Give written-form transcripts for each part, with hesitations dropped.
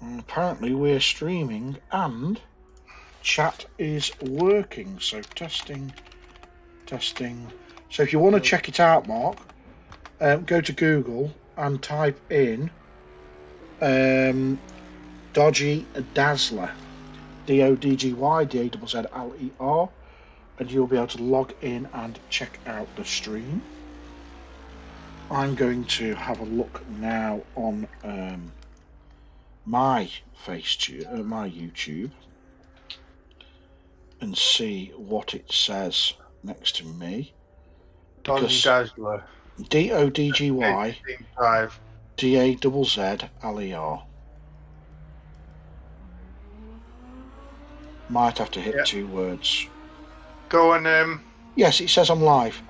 And apparently we're streaming and chat is working. So testing. So if you want to check it out, Mark, go to Google and type in Dodgy Dazzler, DODGY DAZZLER, and you'll be able to log in and check out the stream. I'm going to have a look now on my YouTube and see what it says next to me. Dodgy Dazzler. DODGY DAZZLER. Might have to hit 2 words. Go and Yes, it says I'm live.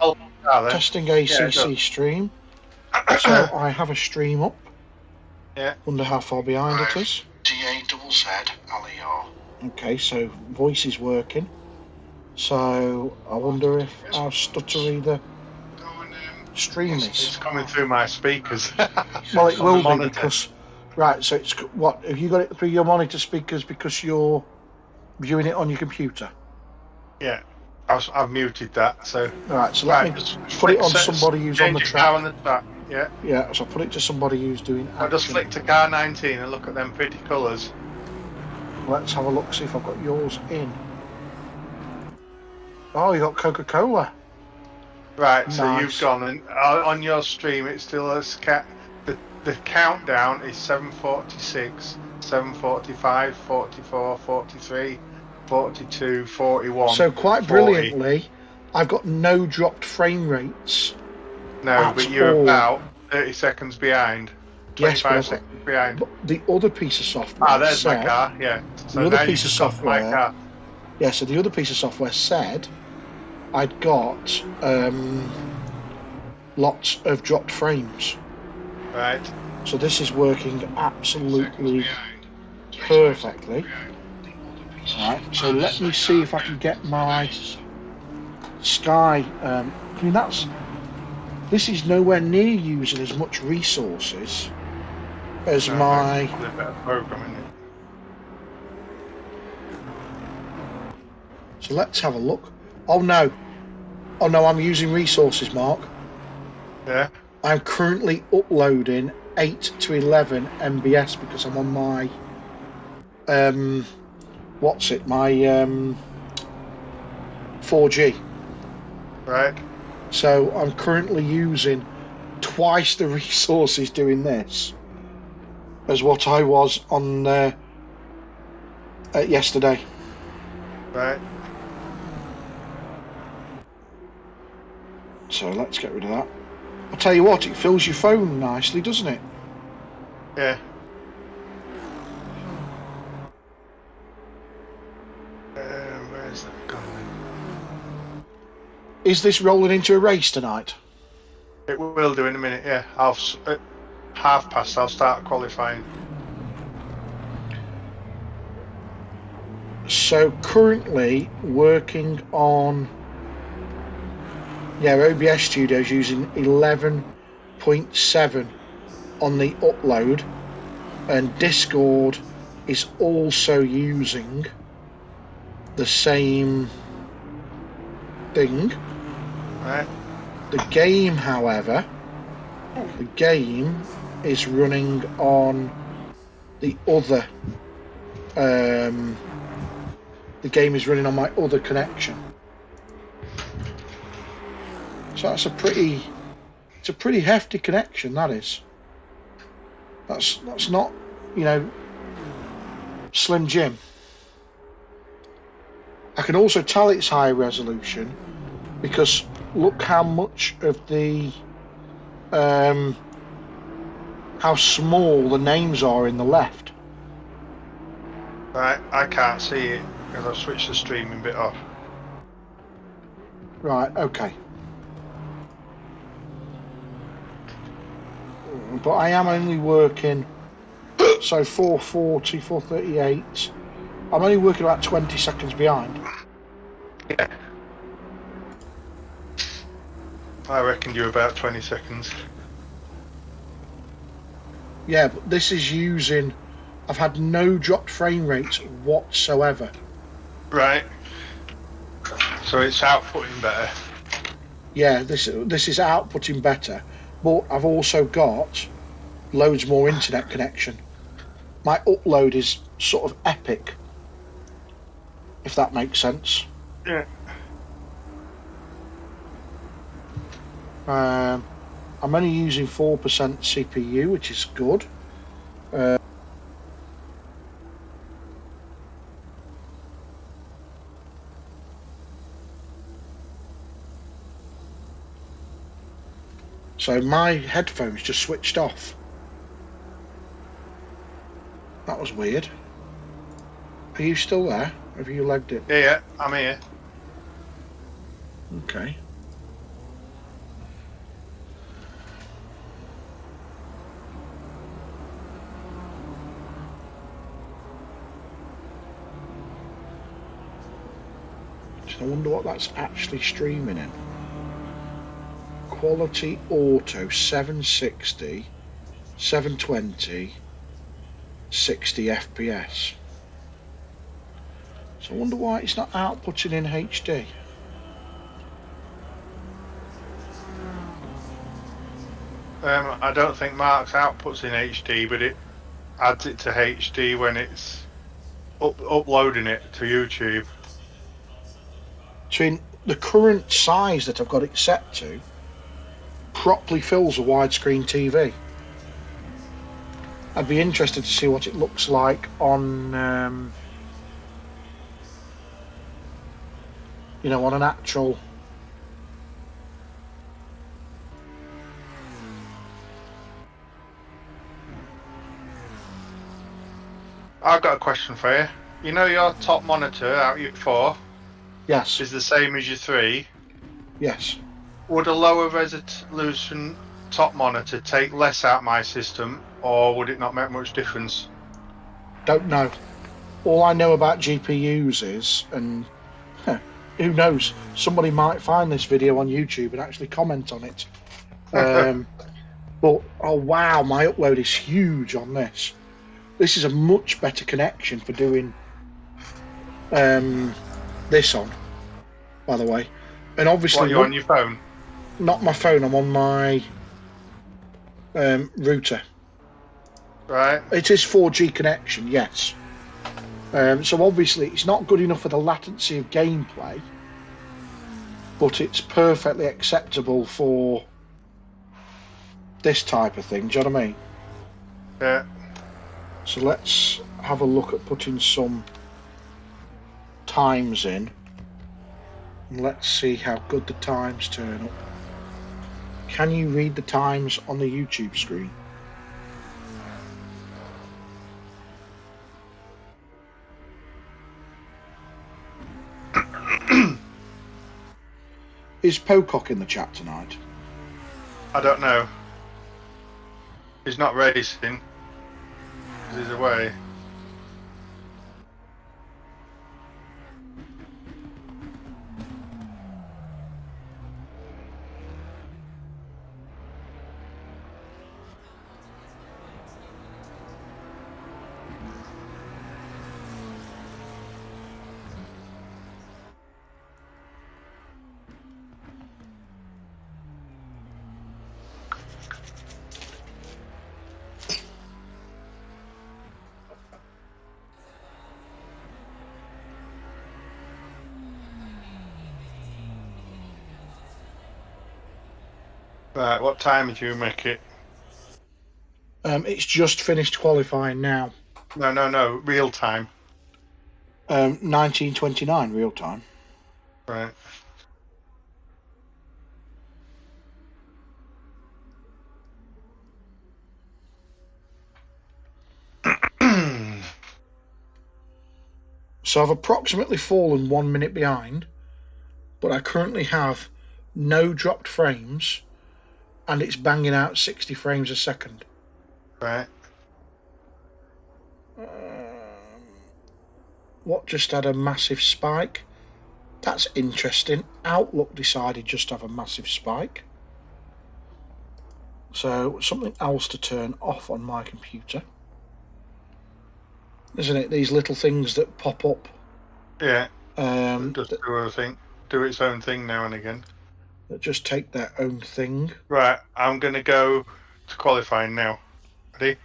Testing ACC stream. So I have a stream up. Yeah. Wonder how far behind it is. DAZZLER. Okay, so voice is working. So I wonder if how stuttery the stream is. It's coming through my speakers. Well, it will be because right. So it's what? Have you got it through your monitor speakers because you're viewing it on your computer? Yeah. I've muted that, so... Right, so let me put it on somebody who's on the track. Yeah. Yeah, so put it to somebody who's doing action. I'll just flick to car 19 and look at them pretty colours. Let's have a look, see if I've got yours in. Oh, you got Coca-Cola. Right, Nice. so you've gone, and on your stream it's still the countdown is 7:46, 7:45, 44, 43... 42, 41. So quite 40. brilliantly, I've got no dropped frame rates. No, but you're about 30 seconds behind. 25 seconds behind. But the other piece of software. There's my car. Yeah. So the other piece of software. Yeah. So the other piece of software said I'd got lots of dropped frames. Right. So this is working absolutely perfectly. Right, so let me see if I can get my Sky. I mean, this is nowhere near using as much resources as my. Better program, isn't it? So let's have a look. Oh no, I'm using resources, Mark. Yeah. I'm currently uploading 8 to 11 MBS because I'm on my my 4G. Right. So I'm currently using twice the resources doing this as what I was on yesterday. Right. So let's get rid of that. I'll tell you what, it fills your phone nicely, doesn't it? Yeah. Where's that gone? Is this rolling into a race tonight? It will do in a minute, yeah. At 1:30 I'll start qualifying. So currently working on OBS Studio's using 11.7 on the upload, and Discord is also using the same thing. Right. The game, however, is running on the other. The game is running on my other connection. So that's a pretty hefty connection. That is. That's not, Slim Jim. I can also tell it's high resolution because look how much of the how small the names are in the left. Right, I can't see it because I've switched the streaming bit off. Right, okay. But I am only working, so 440, 438. I'm only working about 20 seconds behind. Yeah. I reckon you're about 20 seconds. Yeah, but this is using I've had no dropped frame rates whatsoever. Right. So it's outputting better. Yeah, this is outputting better, but I've also got loads more internet connection. My upload is sort of epic, if that makes sense. Yeah. I'm only using 4% CPU, which is good. So my headphones just switched off. That was weird. Are you still there? Have you legged it? Yeah, I'm here. Okay. So I wonder what that's actually streaming in. Quality Auto 760, 720, 60 FPS. So I wonder why it's not outputting in HD. I don't think Mark's outputs in HD, but it adds it to HD when it's uploading it to YouTube. So in the current size that I've got it set to, properly fills a widescreen TV. I'd be interested to see what it looks like on, on an actual. I've got a question for you. You know your top monitor out your 4 Yes. is the same as your 3. Yes. Would a lower resolution top monitor take less out my system, or would it not make much difference? Don't know. All I know about GPUs is, and who knows, somebody might find this video on YouTube and actually comment on it. But oh wow, my upload is huge on this. This is a much better connection for doing this on, by the way. And obviously, What, you're on your phone? Not my phone. I'm on my router. Right. It is 4G connection, yes. So obviously, it's not good enough for the latency of gameplay, but it's perfectly acceptable for this type of thing. Do you know what I mean? Yeah. So let's have a look at putting some times in, and let's see how good the times turn up. Can you read the times on the YouTube screen? Is Pocock in the chat tonight? I don't know. He's not racing. He's away. Right, what time did you make it? It's just finished qualifying now. No, real time. 1929 real time. Right. So I've approximately fallen 1 minute behind, but I currently have no dropped frames, and it's banging out 60 frames a second. Right. What just had a massive spike? That's interesting. Outlook decided just to have a massive spike. So something else to turn off on my computer. isn't it? These little things that pop up. Yeah. That Do its own thing now and again. That just take their own thing. Right, I'm going to go to qualifying now. Ready?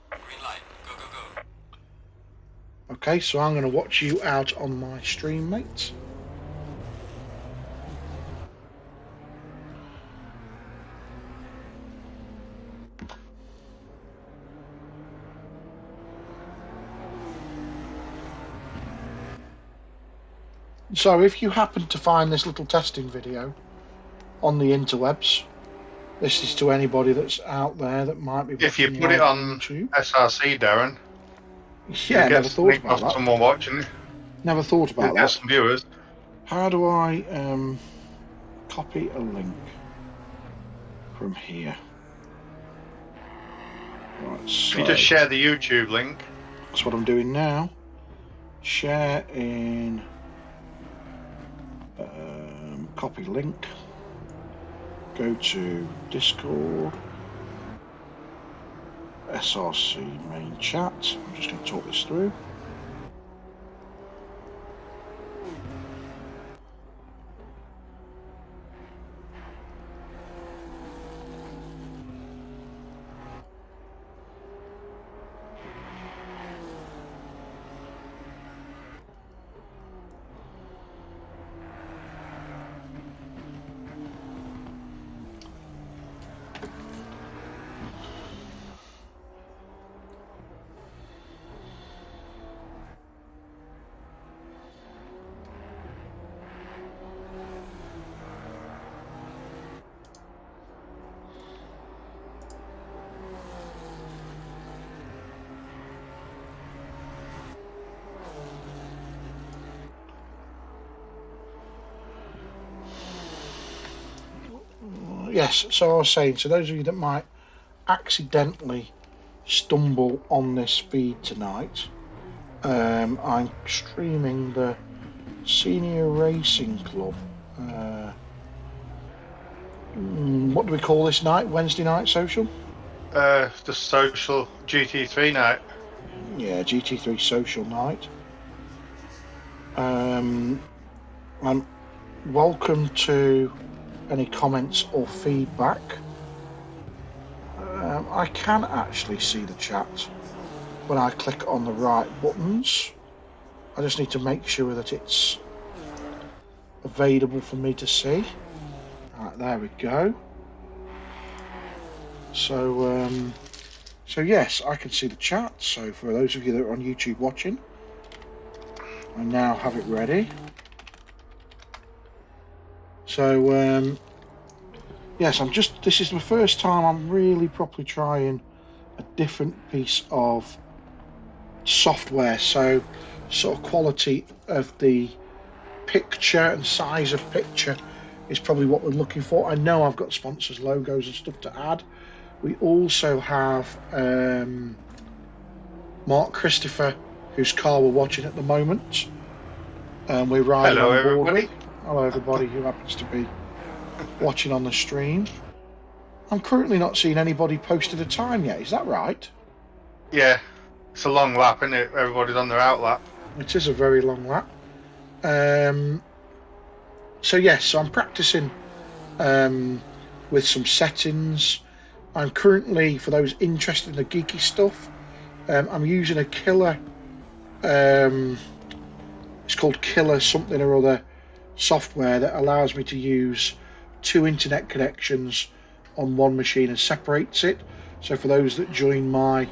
Green light. Go, go, go. Okay, so I'm going to watch you out on my stream, mate. So if you happen to find this little testing video on the interwebs, this is to anybody that's out there that might be watching. If you put it on YouTube. SRC, Darren, yeah, never thought about that. Someone watching it. Never thought about that. Some viewers. How do I copy a link from here? Right, so if you just share the YouTube link. That's what I'm doing now. Share in copy link. Go to Discord. SRC main chat. I'm just going to talk this through. Yes, so I was saying, so those of you that might accidentally stumble on this feed tonight, I'm streaming the Senior Racing Club. What do we call this night? Wednesday night social? The social GT3 night. Yeah, GT3 social night. I'm welcome to any comments or feedback. I can actually see the chat when I click on the right buttons. I just need to make sure that it's available for me to see. Right, there we go. So yes, I can see the chat. So for those of you that are on YouTube watching, I now have it ready. So yes, this is the first time I'm really properly trying a different piece of software. So sort of quality of the picture and size of picture is probably what we're looking for. I know I've got sponsors, logos and stuff to add. We also have Mark Christopher, whose car we're watching at the moment. We're riding Hello, on board everybody. with. Hello, everybody who happens to be watching on the stream. I'm currently not seeing anybody posted a time yet. Is that right? Yeah, it's a long lap, isn't it? Everybody's on their out lap. It is a very long lap. So yes, so I'm practicing with some settings. I'm currently, for those interested in the geeky stuff, I'm using a killer. It's called Killer something or other software that allows me to use 2 internet connections on one machine and separates it. So for those that join my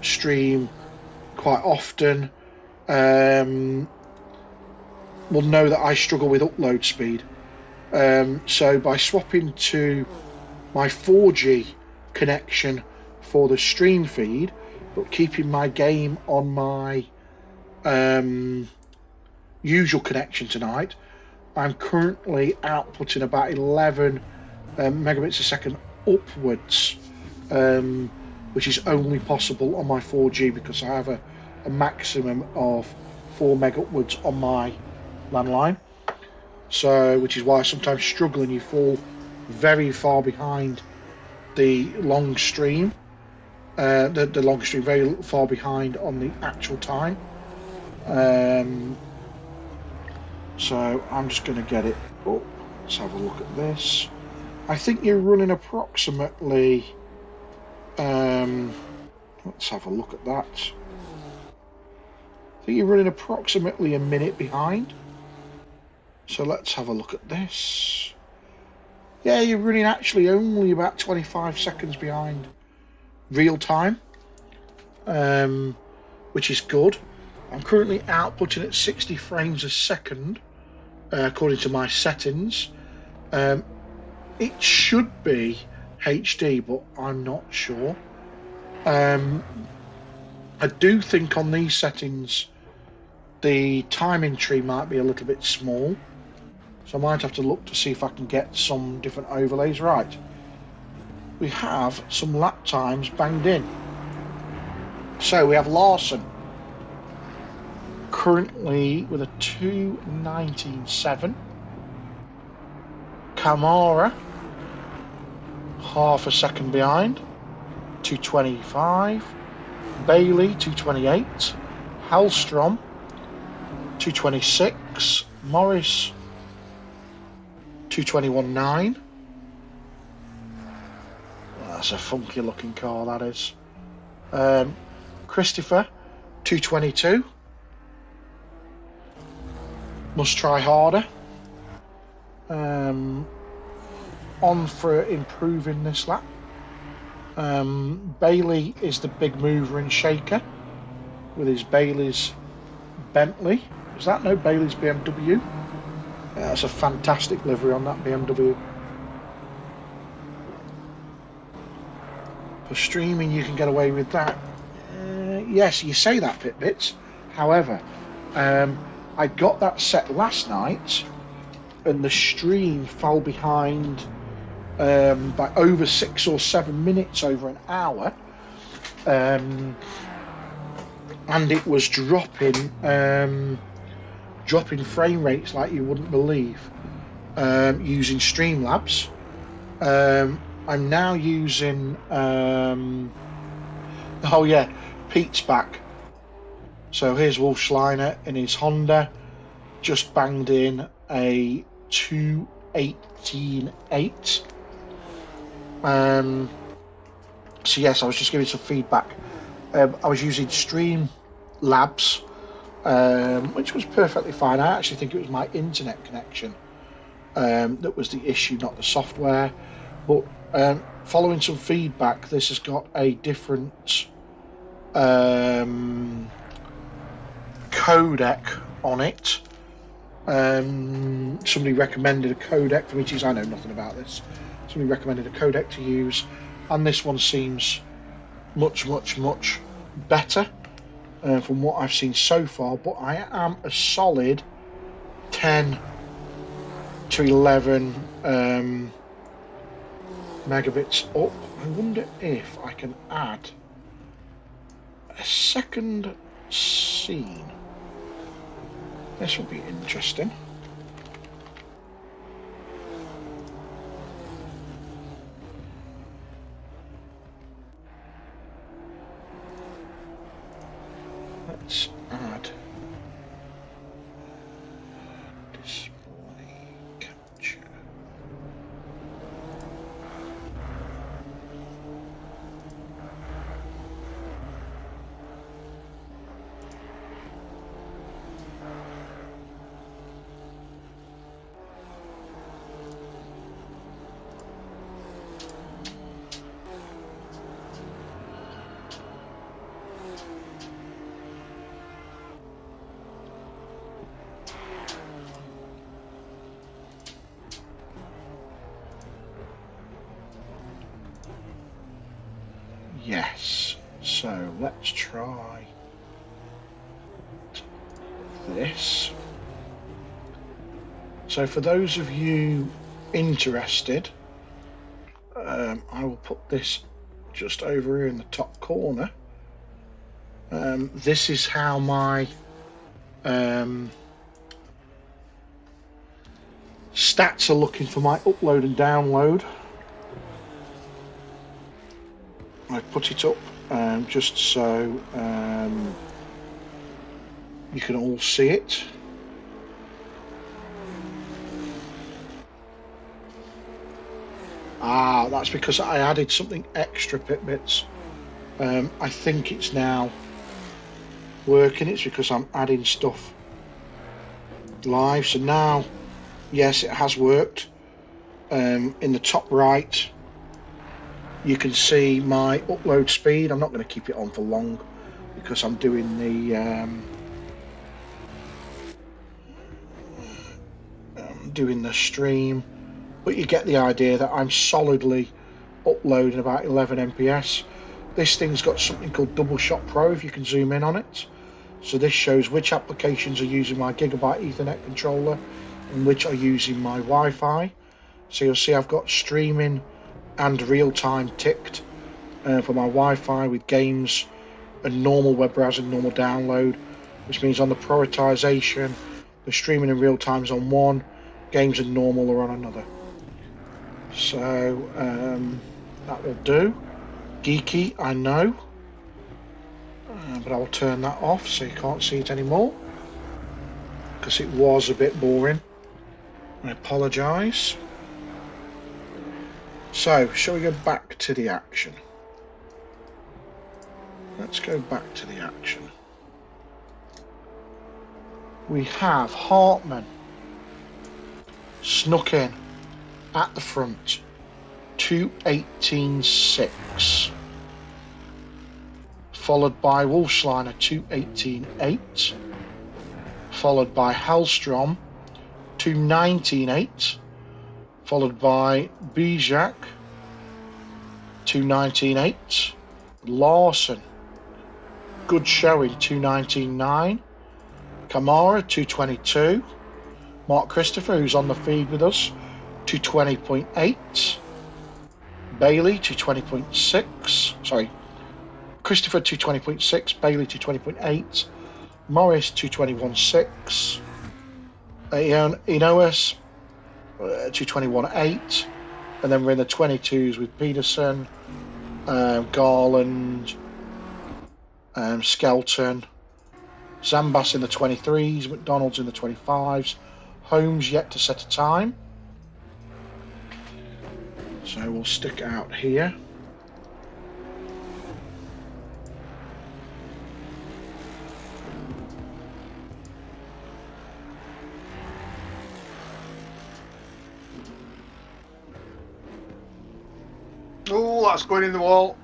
stream quite often, will know that I struggle with upload speed. So by swapping to my 4G connection for the stream feed, but keeping my game on my usual connection tonight, I'm currently outputting about 11 megabits a second upwards, which is only possible on my 4G because I have a maximum of 4 meg upwards on my landline. So, which is why I sometimes struggle and you fall very far behind the long stream. the long stream, very far behind on the actual time. So I'm just going to get it up. Let's have a look at this. I think you're running approximately. Let's have a look at that. I think you're running approximately a minute behind. So let's have a look at this. Yeah, you're running actually only about 25 seconds behind real time, which is good. I'm currently outputting at 60 frames a second, according to my settings. It should be HD, but I'm not sure. I do think on these settings the timing tree might be a little bit small, so I might have to look to see if I can get some different overlays. Right, we have some lap times banged in. So we have Larson currently with a 2:19.7. Kamara half a second behind, 2:25. Bailey 2:28. Hellstrom 2:26. Morris 2:21.9. That's a funky looking car, that is. Christopher 2:22. Must try harder. On for improving this lap. Bailey is the big mover and shaker with his Bailey's Bentley. Is that no Bailey's BMW? Yeah, that's a fantastic livery on that BMW. For streaming, you can get away with that. Yes, you say that, Fitbits. However, I got that set last night, and the stream fell behind by over 6 or 7 minutes, over an hour, and it was dropping frame rates like you wouldn't believe, using Streamlabs. I'm now using oh yeah, Pete's back. So here's Wolf Schleiner in his Honda, just banged in a 2:18.8. So yes, I was just giving some feedback. I was using Streamlabs, which was perfectly fine. I actually think it was my internet connection that was the issue, not the software. But following some feedback, this has got a different codec on it. Somebody recommended a codec for me to use. I know nothing about this. Somebody recommended a codec to use, and this one seems much better from what I've seen so far. But I am a solid 10 to 11 megabits up. I wonder if I can add a second scene. This will be interesting. Let's add display capture. Yes, so let's try this. So for those of you interested, I will put this just over here in the top corner. This is how my stats are looking for my upload and download. I put it up just so you can all see it. Ah, that's because I added something extra, Pitbits. I think it's now working. It's because I'm adding stuff live. So now, yes, it has worked. In the top right, you can see my upload speed. I'm not going to keep it on for long because I'm doing the stream. But you get the idea that I'm solidly uploading about 11 MPS. This thing's got something called Double Shot Pro, if you can zoom in on it. So this shows which applications are using my Gigabyte Ethernet controller and which are using my Wi-Fi. So you'll see I've got streaming and real-time ticked for my Wi-Fi with games and normal web browsing, normal download, which means on the prioritization, the streaming in real time is on one, games and normal are on another. So that will do. Geeky, I know, but I'll turn that off so you can't see it anymore because it was a bit boring. I apologise. So, shall we go back to the action? Let's go back to the action. We have Hartman snuck in at the front, 2:18.6, followed by Wolfsliner 2:18.8, followed by Hellstrom 2:19.8, followed by Bijak 2:19.8, Larson, good showing, 2:19.9, Kamara 2:22, Mark Christopher, who's on the feed with us, 2:20.8, Bailey 2:20.6, sorry, Christopher 2:20.6, Bailey 2:20.8, Morris 2:21.6, Enoas 2:21.8, and then we're in the 22s with Peterson, Garland, Skelton, Zambas in the 23s, McDonald's in the 25s, Holmes yet to set a time. So we'll stick out here. Oh, that's going in the wall.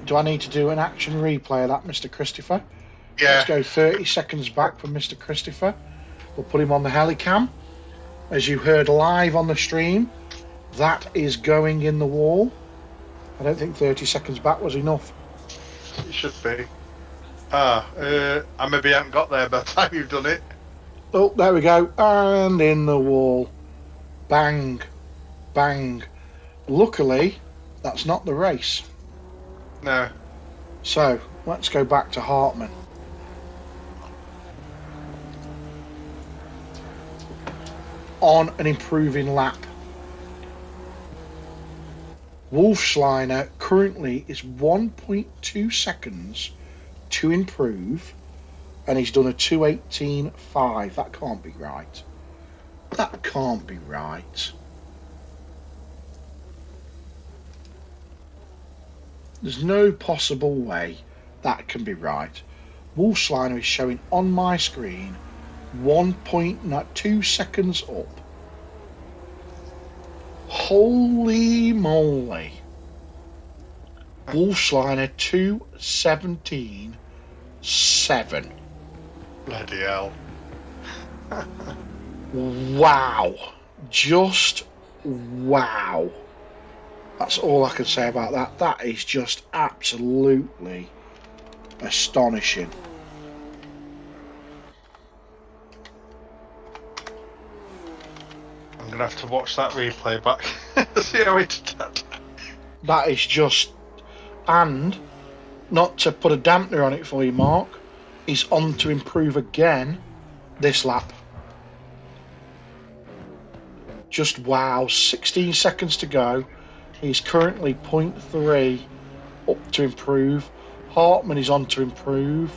Do I need to do an action replay of that, Mr. Christopher? Yeah. Let's go 30 seconds back from Mr. Christopher. We'll put him on the helicam. As you heard live on the stream, that is going in the wall. I don't think 30 seconds back was enough. It should be. I maybe haven't got there by the time you've done it. Oh, there we go. And in the wall. Bang. Bang. Luckily, that's not the race. No. So, let's go back to Hartman. On an improving lap. Wolfsliner currently is 1.2 seconds to improve, and he's done a 2:18.5. That can't be right. That can't be right. There's no possible way that can be right. Wolfsliner is showing on my screen 1.2 seconds up. Holy moly. Wolfsliner 2:17.7. Bloody hell. Wow. Just wow. That's all I can say about that. That is just absolutely astonishing. I'm going to have to watch that replay back. See how it did that. That is just... And, not to put a dampener on it for you, Mark, he's on to improve again this lap. Just wow, 16 seconds to go. He's currently 0.3 up to improve. Hartman is on to improve.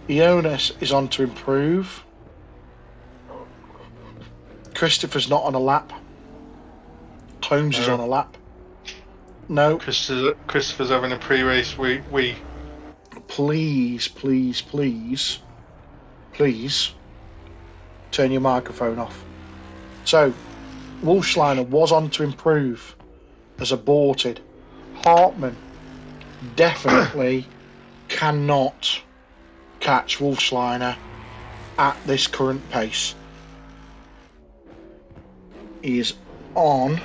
Ionis is on to improve. Christopher's not on a lap. Holmes is on a lap. No. Christopher's having a pre-race wee. Please turn your microphone off. So, Wolfschleiner was on to improve, has aborted. Hartman definitely cannot catch Wolfschleiner at this current pace. He is on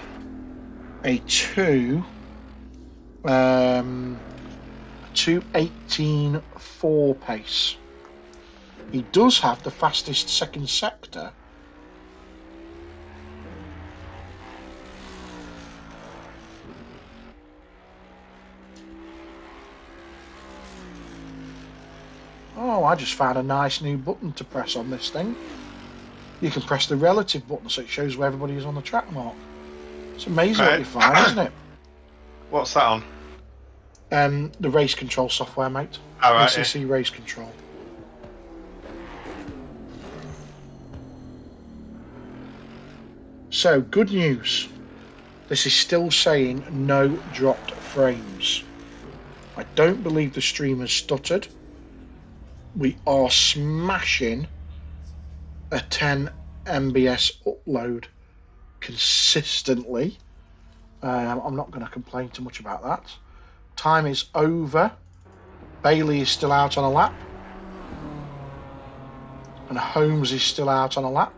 a 2:18.4 pace. He does have the fastest second sector. Oh, I just found a nice new button to press on this thing. You can press the relative button so it shows where everybody is on the track mark. It's amazing what you find, isn't it? What's that on? The race control software, mate. All right, ACC race control. So, good news. This is still saying no dropped frames. I don't believe the stream has stuttered. We are smashing a 10 MBS upload consistently. I'm not going to complain too much about that. Time is over. Bailey is still out on a lap. And Holmes is still out on a lap.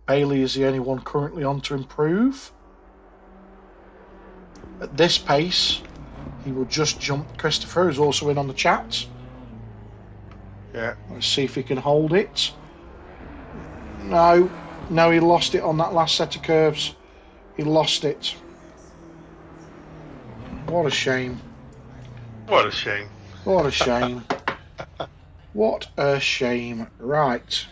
Bailey is the only one currently on to improve. At this pace, he will just jump. Christopher is also in on the chat. Yeah. Let's see if he can hold it. No, he lost it on that last set of curves. He lost it. What a shame. What a shame. What a shame. What a shame. Right.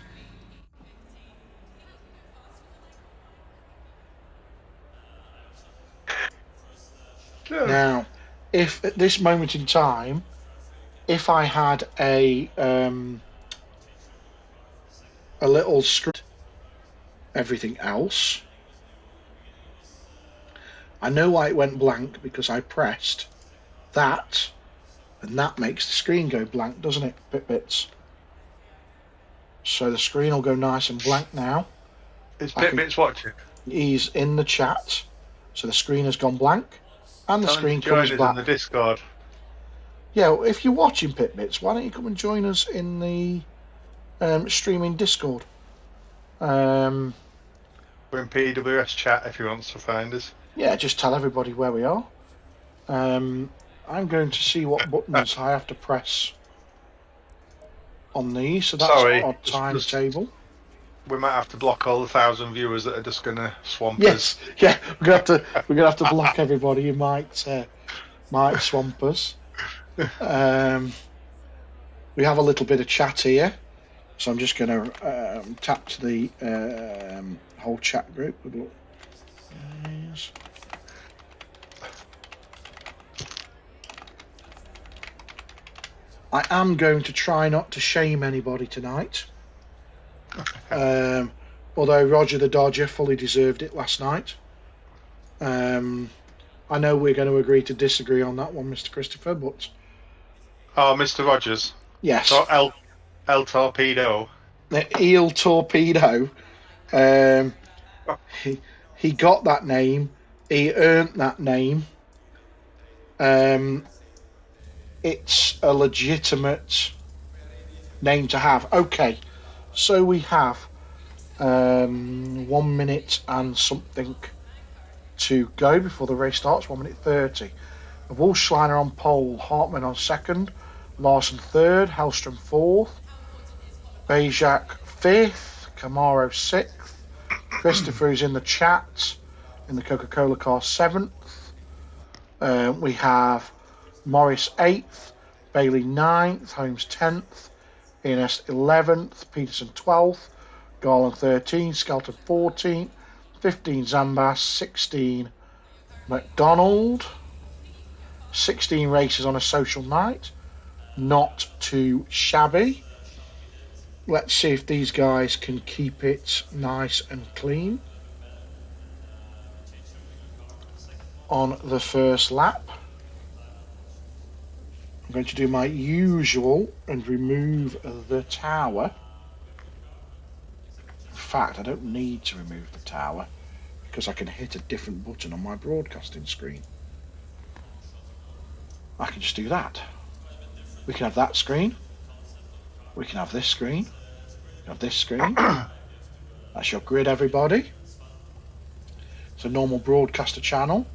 Now, if at this moment in time, if I had a little script, everything else, I know why it went blank because I pressed that, and that makes the screen go blank, doesn't it, Pipbits? So the screen will go nice and blank now. Is Pipbits watching? He's in the chat, so the screen has gone blank. And the screen comes back. In the Discord. Yeah, well, if you're watching Pipbits, why don't you come and join us in the streaming Discord? We're in PWS chat if he wants to find us. Yeah, just tell everybody where we are. I'm going to see what buttons I have to press on these. So that's our timetable. We might have to block all the 1,000 viewers that are just going to swamp Yes, us. yeah, we're gonna have to block everybody who might swamp us. We have a little bit of chat here, so I'm just going to tap to the whole chat group. Yes. I am going to try not to shame anybody tonight. Although Roger the Dodger fully deserved it last night. I know we're going to agree to disagree on that one, Mr. Christopher, but... Oh, Mr. Rogers? Yes. So El Torpedo? Eel Torpedo. He got that name. He earned that name. It's a legitimate name to have. Okay. So we have 1 minute and something to go before the race starts, 1 minute 30. Wolfschleiner on pole, Hartman on second, Larson third, Hellstrom fourth, Bejak fifth, Camaro sixth, Christopher is in the chat in the Coca-Cola car 7th. We have Morris 8th, Bailey 9th, Holmes 10th, Ines 11th, Peterson 12th, Garland 13th, Skelton 14th, 15 Zambas, 16 McDonald, 16 races on a social night, not too shabby. Let's see if these guys can keep it nice and clean on the first lap. I'm going to do my usual and remove the tower. In fact, I don't need to remove the tower because I can hit a different button on my broadcasting screen. I can just do that. We can have that screen. We can have this screen. We can have this screen. That's your grid, everybody. It's a normal broadcaster channel.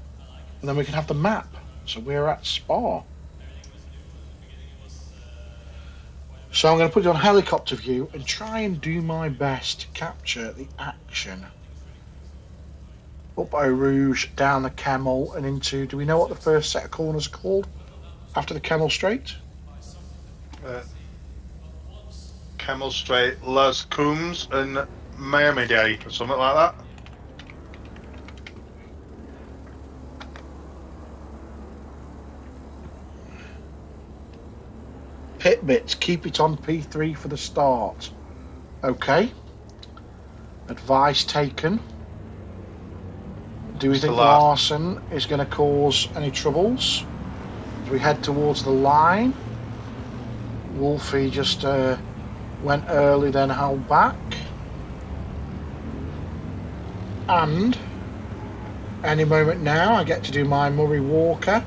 And then we can have the map. So we're at Spa. So I'm going to put it on helicopter view and try and do my best to capture the action. Up Eau Rouge, down the Camel and into... Do we know what the first set of corners are called after the Camel Straight? Camel Straight, Las Coombs and Miami Day or something like that. Pit bits, keep it on P3 for the start. Okay. Advice taken. Do we think Larson is going to cause any troubles as we head towards the line? Wolfie just went early, then held back. And any moment now, I get to do my Murray Walker,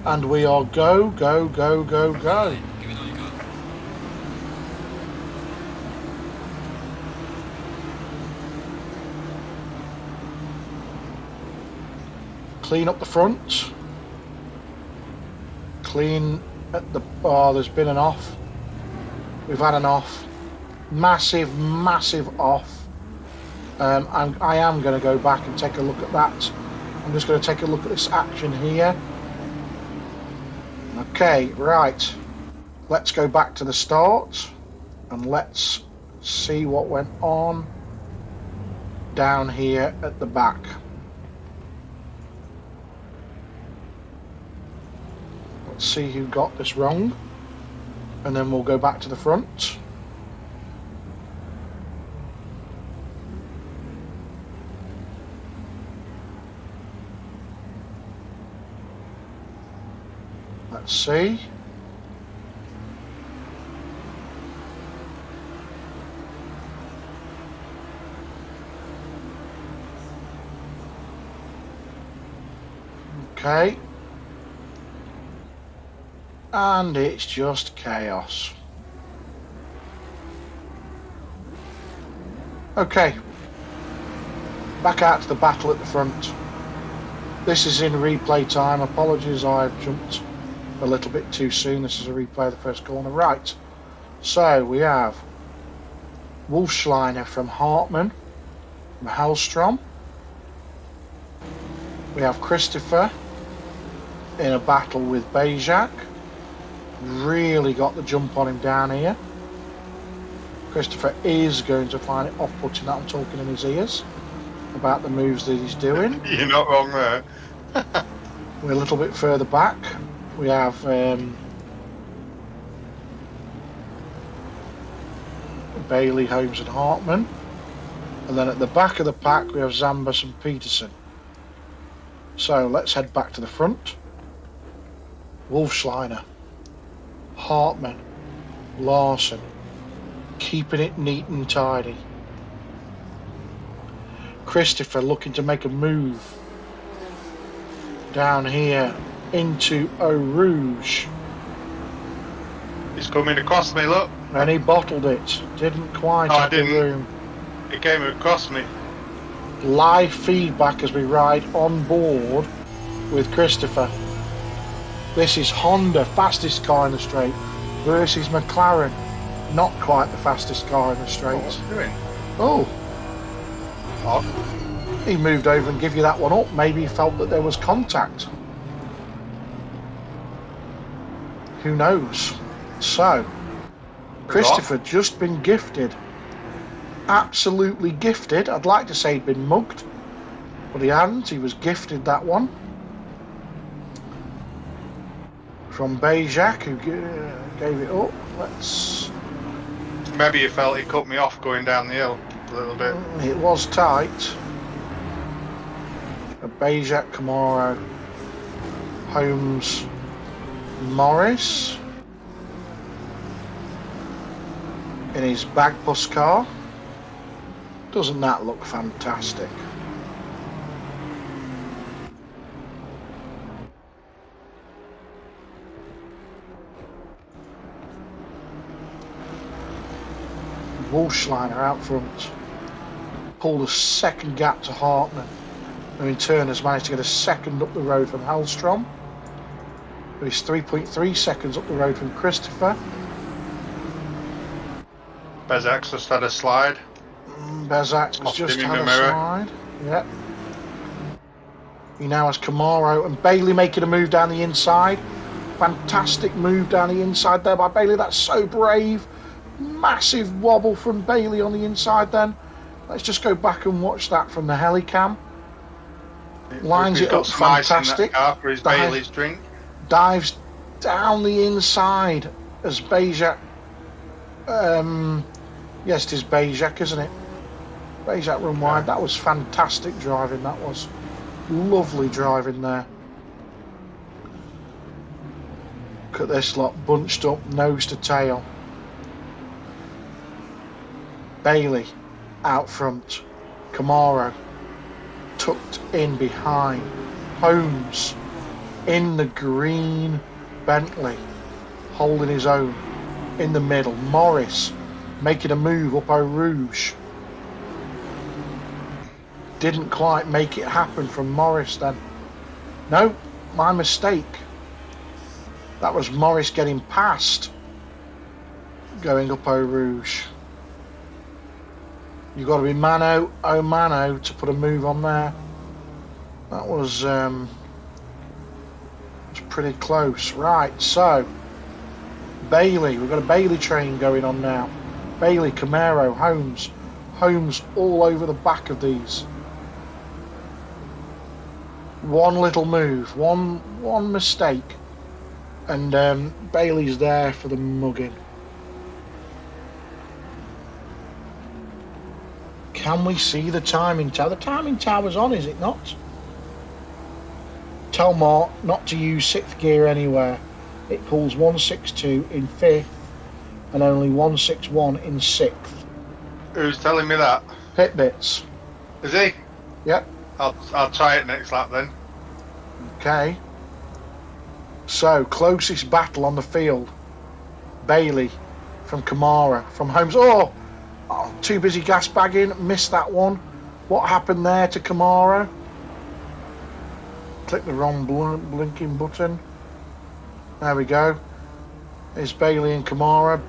and we are go, go, go, go, go. Give it all you got. Clean up the front. Clean at the... Oh, there's been an off. We've had an off. Massive, massive off. I am going to go back and take a look at that. I'm just going to take a look at this action here. Okay, right. Let's go back to the start and let's see what went on down here at the back. Let's see who got this wrong, and then we'll go back to the front. Let's see. Okay. And it's just chaos. Okay. Back out to the battle at the front. This is in replay time. Apologies, I've jumped a little bit too soon. This is a replay of the first corner. Right. So we have Wolfschleiner from Hartmann, from Hellstrom. We have Christopher in a battle with Bejak. Really got the jump on him down here. Christopher is going to find it off-putting that I'm talking in his ears about the moves that he's doing. You're not wrong there. We're a little bit further back. We have Bailey, Holmes and Hartmann. And then at the back of the pack we have Zambas and Peterson. So let's head back to the front. Wolfschleiner, Hartmann, Larson, keeping it neat and tidy. Christopher looking to make a move down here into Eau Rouge. He's coming across me, look. And he bottled it. Didn't quite have the room. It came across me. Live feedback as we ride on board with Christopher. This is Honda, fastest car in the straight, versus McLaren, not quite the fastest car in the straight. What's it doing? Oh, Odd. He moved over and give you that one up. Maybe he felt that there was contact. Who knows? So, Christopher just been gifted. Absolutely gifted. I'd like to say he'd been mugged, but he hadn't. He was gifted that one. From Bejac, who gave it up. Let's... Maybe he felt he cut me off going down the hill a little bit. It was tight. A Bejac, Camaro, Holmes, Morris in his Bagpuss car. Doesn't that look fantastic? Wolfschleiner out front pulled a second gap to Hartman, who in turn has managed to get a second up the road from Hallstrom. He's 3.3 seconds up the road from Christopher. Bezak's just had a slide. Bezak's just had a slide. Yep. He now has Camaro and Bailey making a move down the inside. Fantastic move down the inside there by Bailey. That's so brave. Massive wobble from Bailey on the inside then. Let's just go back and watch that from the helicam. Lines it up fantastic. For his Bailey's drink. Dives down the inside as Bejac. Yes, it is Bejac, isn't it? Bejac run wide. That was fantastic driving. That was lovely driving there. Look at this lot, bunched up, nose to tail. Bailey out front. Camaro tucked in behind. Holmes in the green Bentley, holding his own in the middle. Morris making a move up Eau Rouge. Didn't quite make it happen from Morris then. No, my mistake. That was Morris getting past, going up Eau Rouge. You've got to be mano a mano to put a move on there. That was pretty close. Right, so Bailey, we've got a Bailey train going on now. Bailey, Camaro, Holmes all over the back of these. One little move, one mistake, and Bailey's there for the mugging. Can we see the timing tower? The timing tower's on, is it not? Tell Mark not to use 6th gear anywhere. It pulls 162 in 5th and only 161 in 6th. Who's telling me that? Pitbits. Is he? Yep. I'll try it next lap then. Okay. So, closest battle on the field. Bailey from Camaro. From Holmes. Oh, too busy gas bagging. Missed that one. What happened there to Camaro? Click the wrong blinking button. There we go. There's Bailey and Camaro.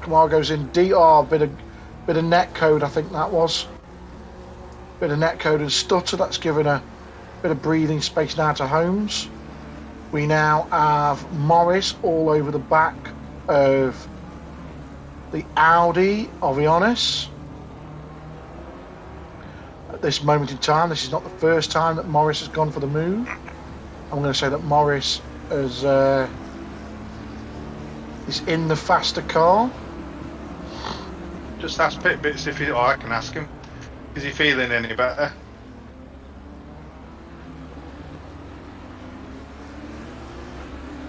Camaro goes in deep. Oh, bit of net code, I think that was. Bit of net code and stutter. That's given a bit of breathing space now to Holmes. We now have Morris all over the back of the Audi of Ionis. At this moment in time, this is not the first time that Morris has gone for the move. I'm going to say that Morris is in the faster car. Just ask Pitbits if he, or I can ask him. Is he feeling any better?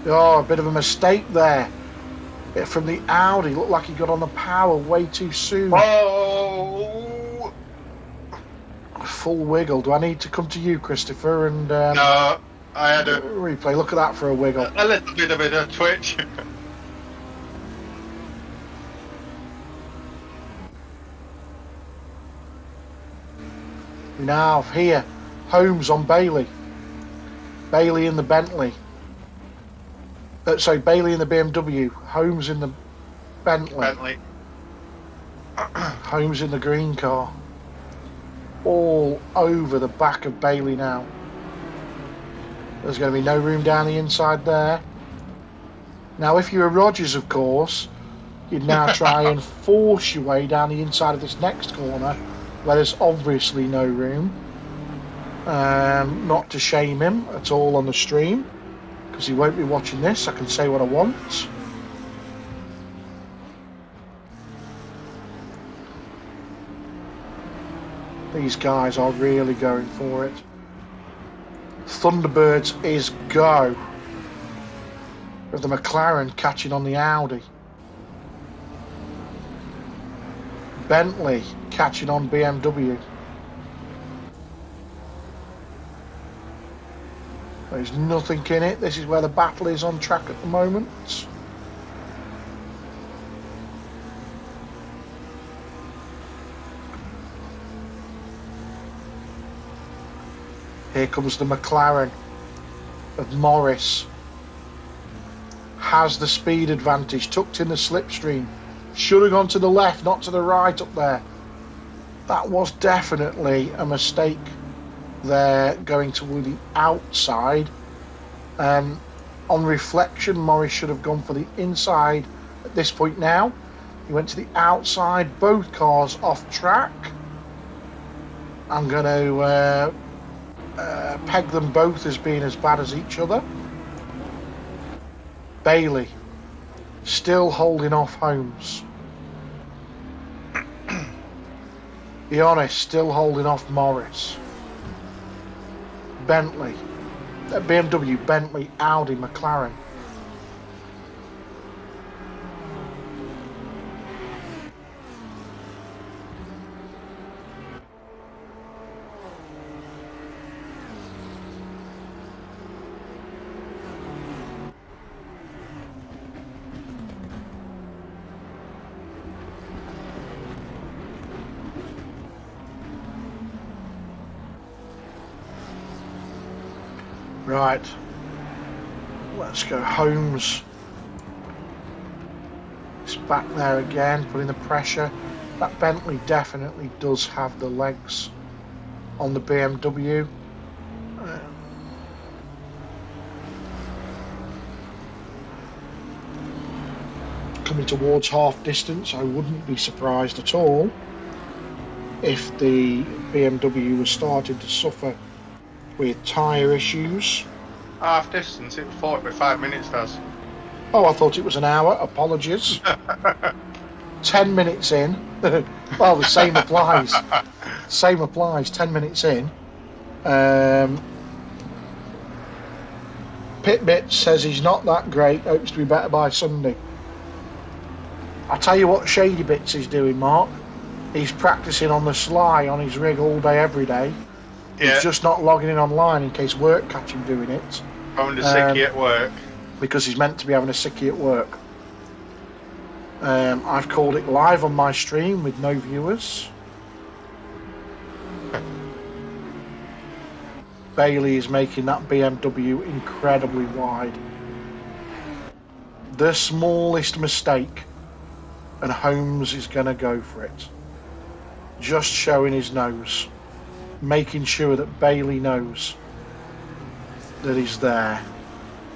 Oh, a bit of a mistake there. From the Audi, looked like he got on the power way too soon. Oh! Full wiggle. Do I need to come to you, Christopher? And no, I had a replay. Look at that for a wiggle. A little bit of a twitch. We now have here Holmes on Bailey. Bailey in the Bentley. Sorry, Bailey in the BMW. Holmes in the Bentley. Bentley. Holmes in the green car. all over the back of Bailey now. There's going to be no room down the inside there. Now, if you were Rogers, of course, you'd now try and force your way down the inside of this next corner, where there's obviously no room. Not to shame him at all on the stream, because he won't be watching this. I can say what I want. These guys are really going for it. Thunderbirds is go. With the McLaren catching on the Audi. Bentley catching on BMW. There's nothing in it. This is where the battle is on track at the moment. Here comes the McLaren of Morris. Has the speed advantage, tucked in the slipstream. Should have gone to the left, not to the right up there. That was definitely a mistake there, going toward the outside. On reflection, Morris should have gone for the inside at this point now. He went to the outside, both cars off track. I'm going to peg them both as being as bad as each other. Bailey still holding off Holmes. Ionis still holding off Morris. Bentley, BMW, Bentley, Audi, McLaren. Right, let's go. Holmes. It's back there again, putting the pressure. That Bentley definitely does have the legs on the BMW. Coming towards half distance, I wouldn't be surprised at all if the BMW was starting to suffer with tyre issues. Half distance, it was 45 minutes, does. Oh, I thought it was an hour. Apologies. 10 minutes in. Well, the same applies. Same applies. 10 minutes in. Pitbit says he's not that great. Hopes to be better by Sunday. I'll tell you what Shady Bits is doing, Mark. He's practicing on the sly on his rig all day, every day. Yeah. He's just not logging in online in case work catch him doing it. Having a sickie at work. Because he's meant to be having a sickie at work. I've called it live on my stream with no viewers. Bailey is making that BMW incredibly wide. The smallest mistake and Holmes is going to go for it. Just showing his nose. Making sure that Bailey knows that he's there,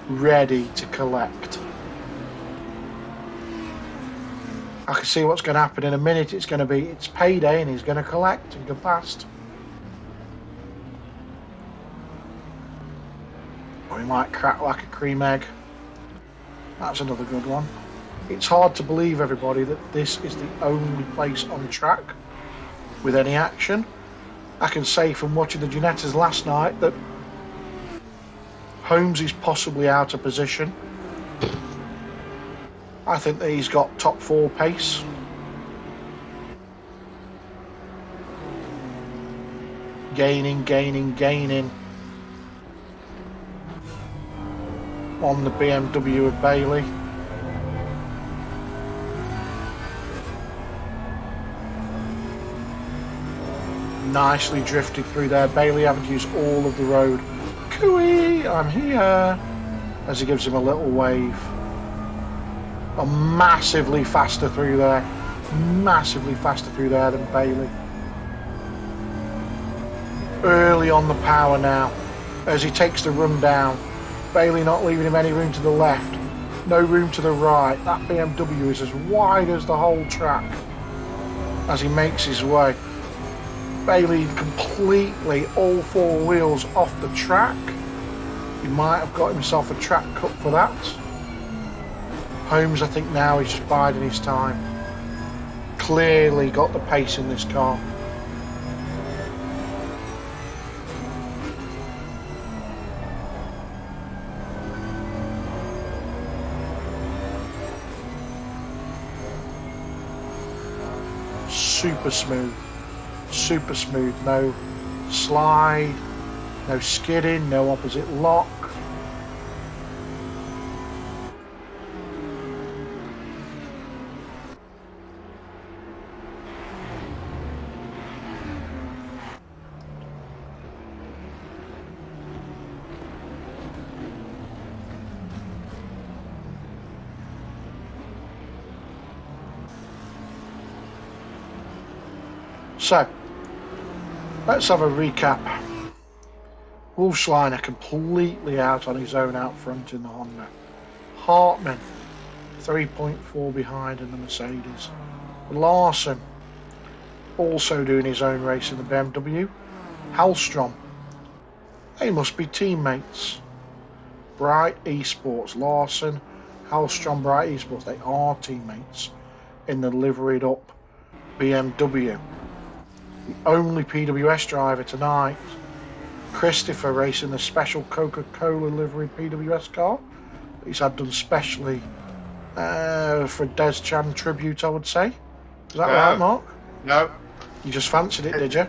ready to collect. I can see what's going to happen in a minute. It's payday and he's going to collect and go past. Or he might crack like a cream egg. That's another good one. It's hard to believe, everybody, that this is the only place on track with any action. I can say from watching the Ginettas last night that Holmes is possibly out of position. I think that he's got top 4 pace. Gaining on the BMW of Bailey. Nicely drifted through there. Bailey having to use all of the road. Cooey, I'm here. As he gives him a little wave. Massively faster through there. Massively faster through there than Bailey. early on the power now as he takes the run down. Bailey not leaving him any room to the left, no room to the right. That BMW is as wide as the whole track as he makes his way. Bailey completely all four wheels off the track. He might have got himself a track cut for that. Holmes, I think now he's just biding his time. Clearly got the pace in this car. Super smooth, no slide, no skidding, no opposite lock. So, let's have a recap. Wolfschleiner completely out on his own out front in the Honda. Hartmann 3.4 behind in the Mercedes. Larson also doing his own race in the BMW. Hallstrom, they must be teammates. Bright Esports, Larson, Hallstrom, Bright Esports, they are teammates in the liveried up BMW. The only PWS driver tonight, Christopher, racing the special Coca-Cola livery PWS car. He's had done specially for Des Chan tribute, I would say. Is that right, Mark? No. You just fancied it, did you?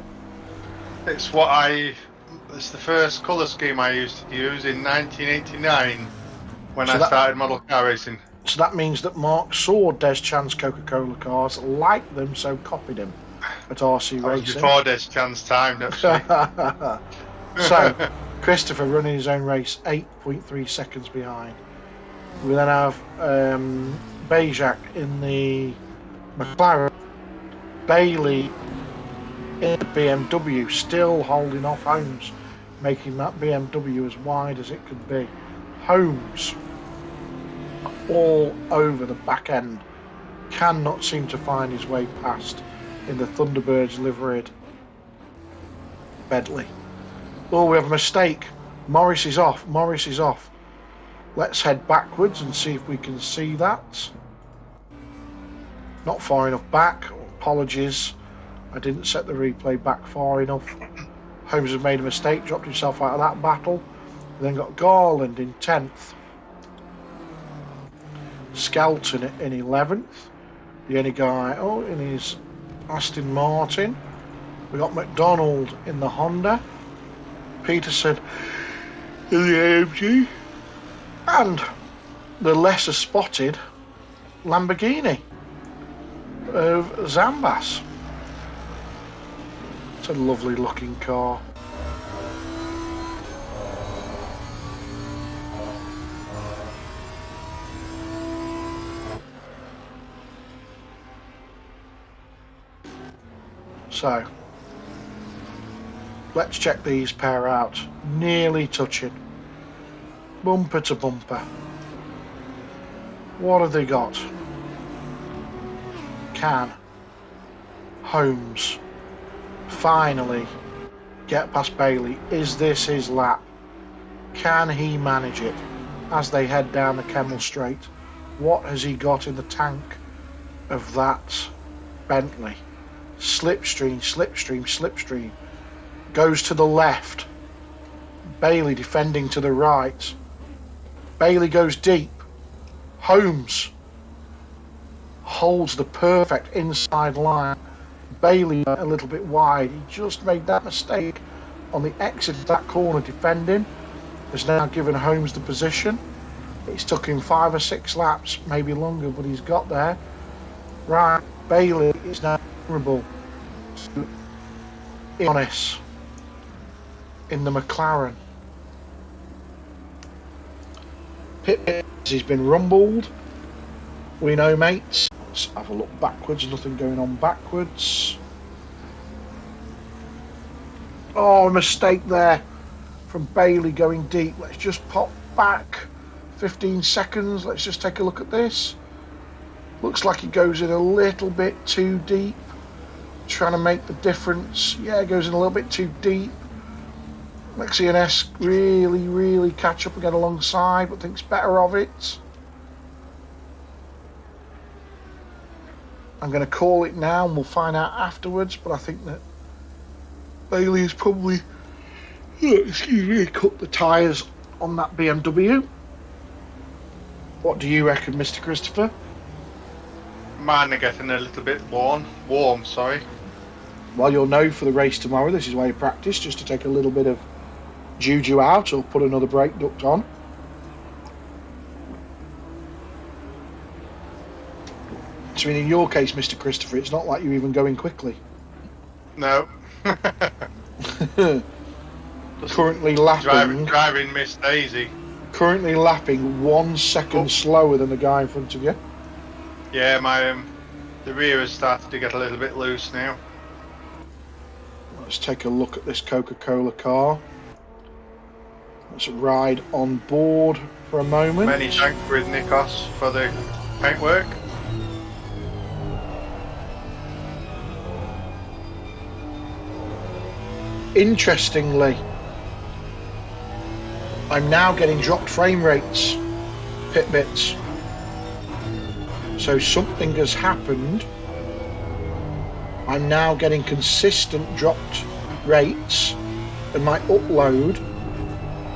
It's the first colour scheme I used to use in 1989 when I started model car racing. So that means that Mark saw Des Chan's Coca-Cola cars, liked them, so copied him at RC Racing. Before Des Chan's time, actually. So, Christopher running his own race, 8.3 seconds behind. We then have Bejak in the McLaren, Bailey in the BMW, still holding off Holmes, making that BMW as wide as it could be. Holmes all over the back end, cannot seem to find his way past in the Thunderbirds liveried Bentley. Oh, we have a mistake. Morris is off. Let's head backwards and see if we can see that. Not far enough back. Apologies. I didn't set the replay back far enough. Holmes has made a mistake, dropped himself out of that battle. We then got Garland in 10th. Skelton in 11th. The only guy, in his Aston Martin. We got McDonald in the Honda. Peterson in the AMG. And the lesser spotted Lamborghini of Zambas. It's a lovely looking car. So, let's check these pair out. Nearly touching. Bumper to bumper. What have they got? Can Holmes finally get past Bailey? Is this his lap? Can he manage it as they head down the Kemmel Straight? What has he got in the tank of that Bentley? Slipstream. Goes to the left. Bailey defending to the right. Bailey goes deep. Holmes holds the perfect inside line. Bailey a little bit wide. He just made that mistake on the exit of that corner defending. Has now given Holmes the position. It's took him 5 or 6 laps, maybe longer, but he's got there. Right, Bailey is now vulnerable to Ionis in the McLaren. Pit, he's been rumbled. We know, mates. Let's have a look backwards. Nothing going on backwards. Oh, a mistake there from Bailey going deep. Let's just pop back 15 seconds. Let's just take a look at this. Looks like it goes in a little bit too deep. Trying to make the difference. Yeah, it goes in a little bit too deep. Lexi and S really catch up and get alongside, but thinks better of it. I'm going to call it now and we'll find out afterwards, but I think that Bailey has probably cut the tyres on that BMW. What do you reckon, Mr. Christopher? Mine are getting a little bit warm, sorry. Well, you'll know for the race tomorrow, this is why you practice, just to take a little bit of juju out or put another brake duct on. So in your case, Mr. Christopher, it's not like you're even going quickly. No. Currently lapping. Driving Miss Daisy. Currently lapping 1 second slower than the guy in front of you. Yeah, my the rear has started to get a little bit loose now. Let's take a look at this Coca-Cola car. Let's ride on board for a moment. Many thanks with Nikos for the paintwork. Interestingly, I'm now getting dropped frame rates, pit bits. So something has happened. I'm now getting consistent dropped rates and my upload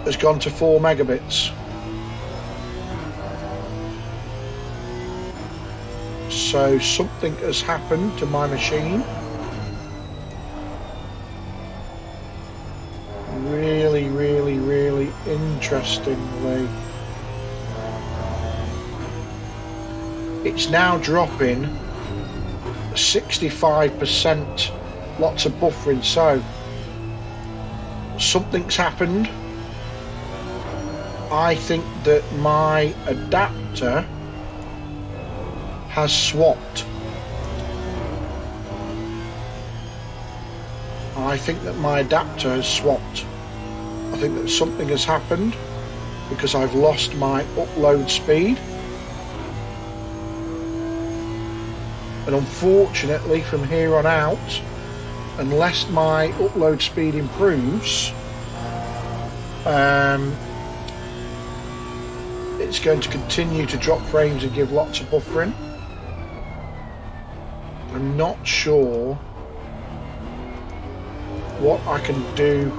has gone to 4 megabits. So something has happened to my machine. Really interestingly, it's now dropping 65%, lots of buffering, so something's happened. I think that my adapter has swapped. I think that my adapter has swapped. I think that something has happened because I've lost my upload speed. And unfortunately, from here on out, unless my upload speed improves, it's going to continue to drop frames and give lots of buffering. I'm not sure what I can do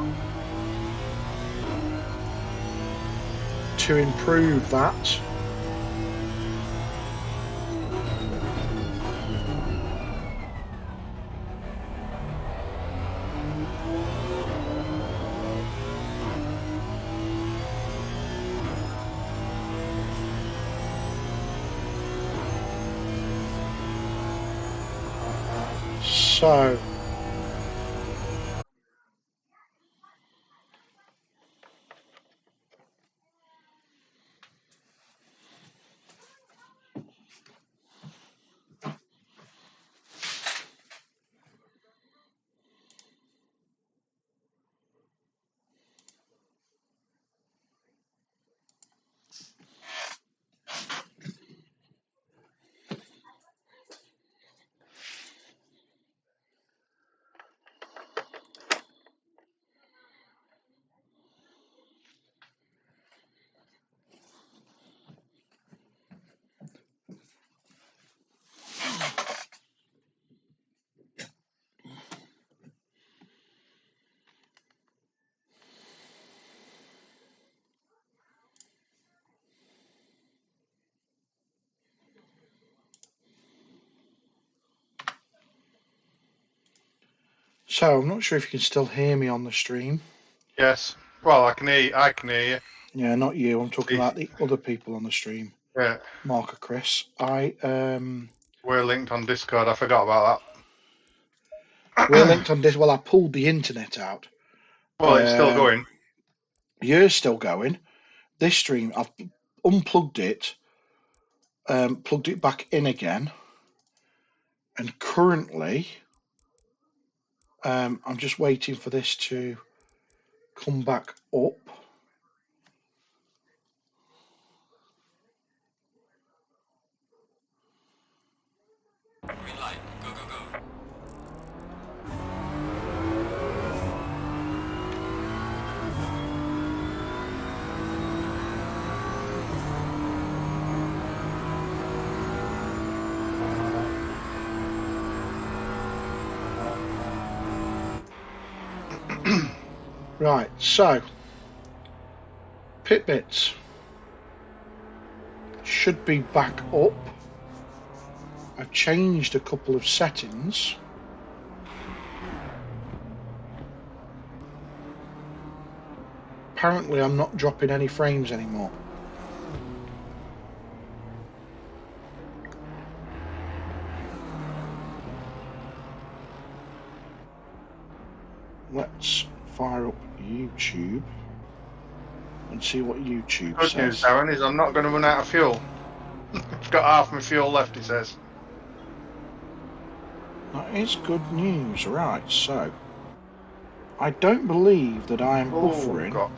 to improve that. So I'm not sure if you can still hear me on the stream. Yes. Well, I can hear you. Yeah, not you. I'm talking about the other people on the stream. Yeah. Mark or Chris. We're linked on Discord. I forgot about that. We're linked on this. Well, I pulled the internet out. Well, it's still going. Yours still going. This stream, I've unplugged it, plugged it back in again, and currently I'm just waiting for this to come back up. Green light. Go, go, go. Right, so pit bits should be back up. I've changed a couple of settings. Apparently I'm not dropping any frames anymore. Let's fire up YouTube and see what YouTube Good says. news, Darren, is I'm not going to run out of fuel. I've got half my fuel left, he says. That is good news. Right, so I don't believe that I am buffering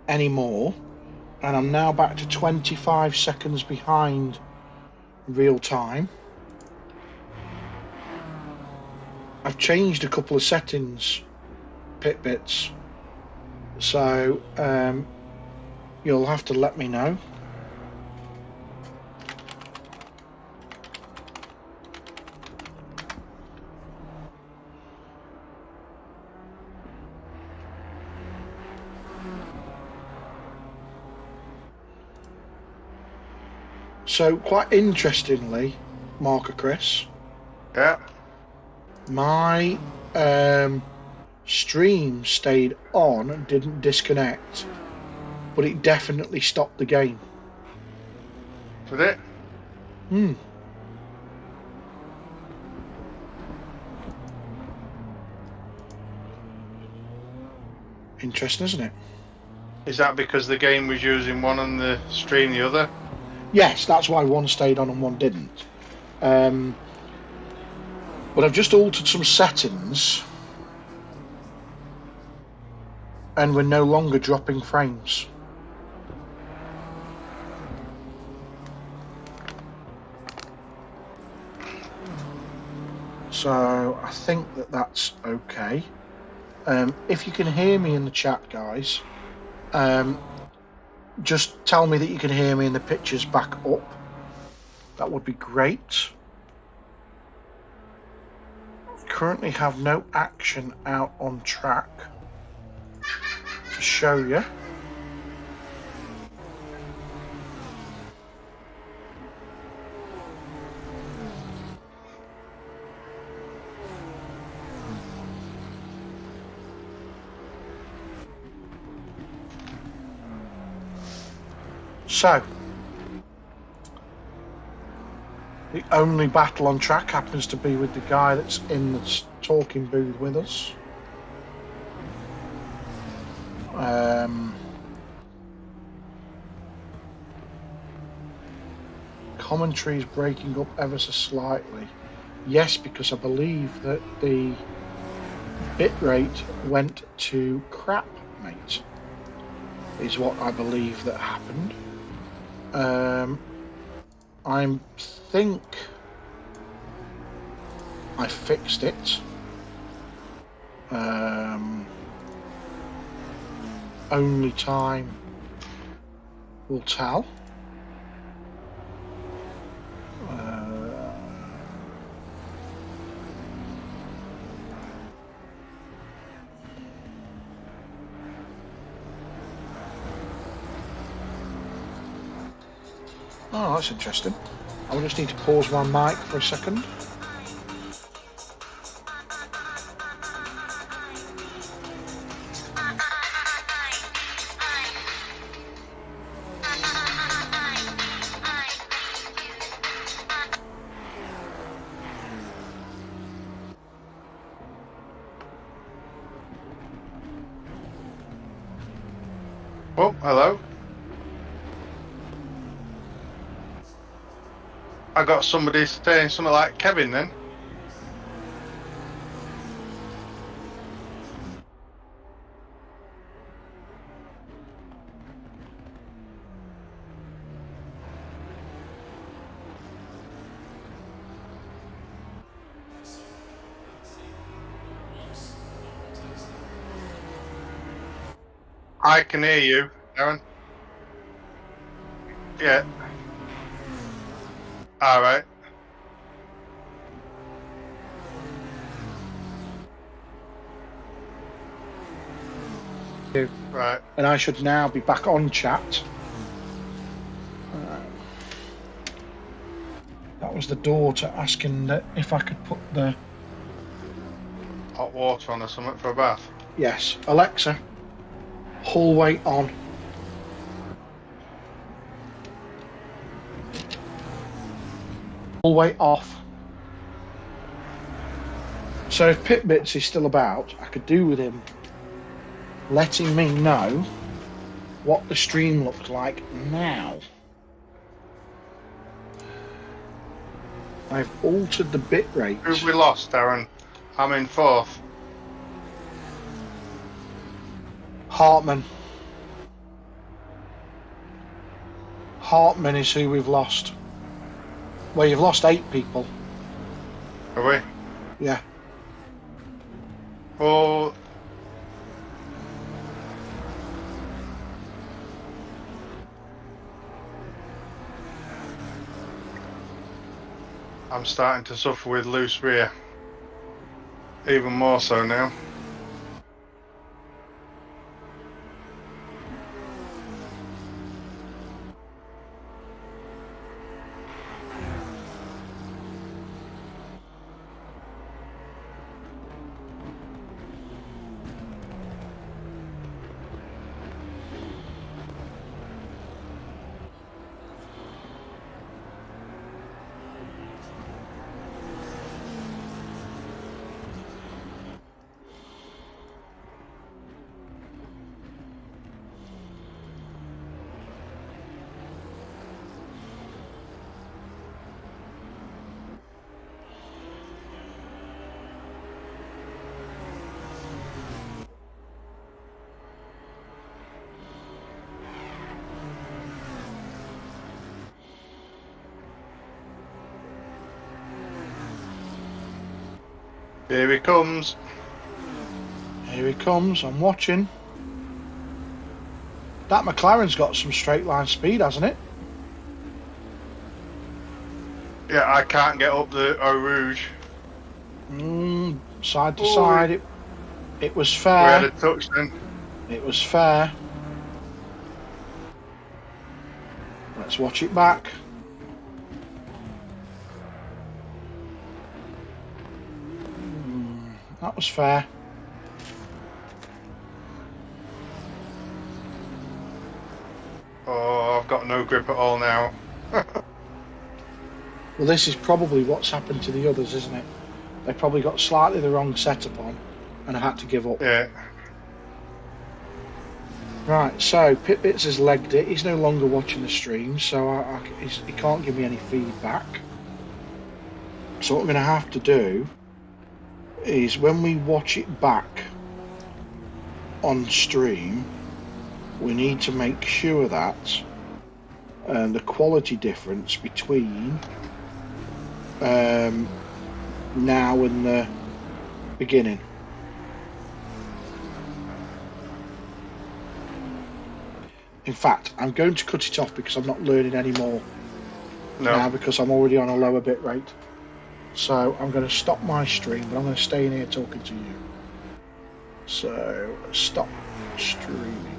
anymore, and I'm now back to 25 seconds behind real time. I've changed a couple of settings, pit bits, so you'll have to let me know. So quite interestingly, Mark or Chris, Yeah. my stream stayed on and didn't disconnect, but it definitely stopped the game. Did it? Interesting, isn't it? Is that because the game was using one and the stream the other? Yes, that's why one stayed on and one didn't. But I've just altered some settings, and we're no longer dropping frames. So I think that that's okay. If you can hear me in the chat, guys, just tell me that you can hear me and the picture's back up. That would be great. Currently have no action out on track to show you. So, the only battle on track happens to be with the guy that's in the talking booth with us. Commentary is breaking up ever so slightly. Yes, because I believe that the bitrate went to crap, mate, is what I believe that happened. I think I fixed it. Only time will tell. Oh, that's interesting. I will just need to pause my mic for a second. Oh, hello. I got somebody saying something like Kevin then. I can hear you, Aaron. Yeah. All right. Right. And I should now be back on chat. That was the daughter asking that if I could put the... Hot water on or something for a bath. Yes. Alexa, hallway on. Hallway off. So if Pitbits is still about, I could do with him letting me know what the stream looked like now. I've altered the bit rate. Who've we lost, Aaron? I'm in 4th. Hartman. Hartman is who we've lost. Well, you've lost 8 people. Are we? Yeah. Well, I'm starting to suffer with loose rear. Even more so now. Here he comes. Here he comes. I'm watching. That McLaren's got some straight line speed, hasn't it? Yeah, I can't get up the Eau Rouge. Side to Ooh. side. It was We fair. had a touch then. It was fair. Let's watch it back. That was fair. Oh, I've got no grip at all now. Well, this is probably what's happened to the others, isn't it? They probably got slightly the wrong setup on and I had to give up. Yeah. Right, so Pitbits has legged it. He's no longer watching the stream, so he can't give me any feedback. So what we're going to have to do is when we watch it back on stream, we need to make sure that the quality difference between now and the beginning. In fact, I'm going to cut it off because I'm not learning anymore now because I'm already on a lower bit rate. So I'm going to stop my stream, but I'm going to stay in here talking to you. So stop streaming.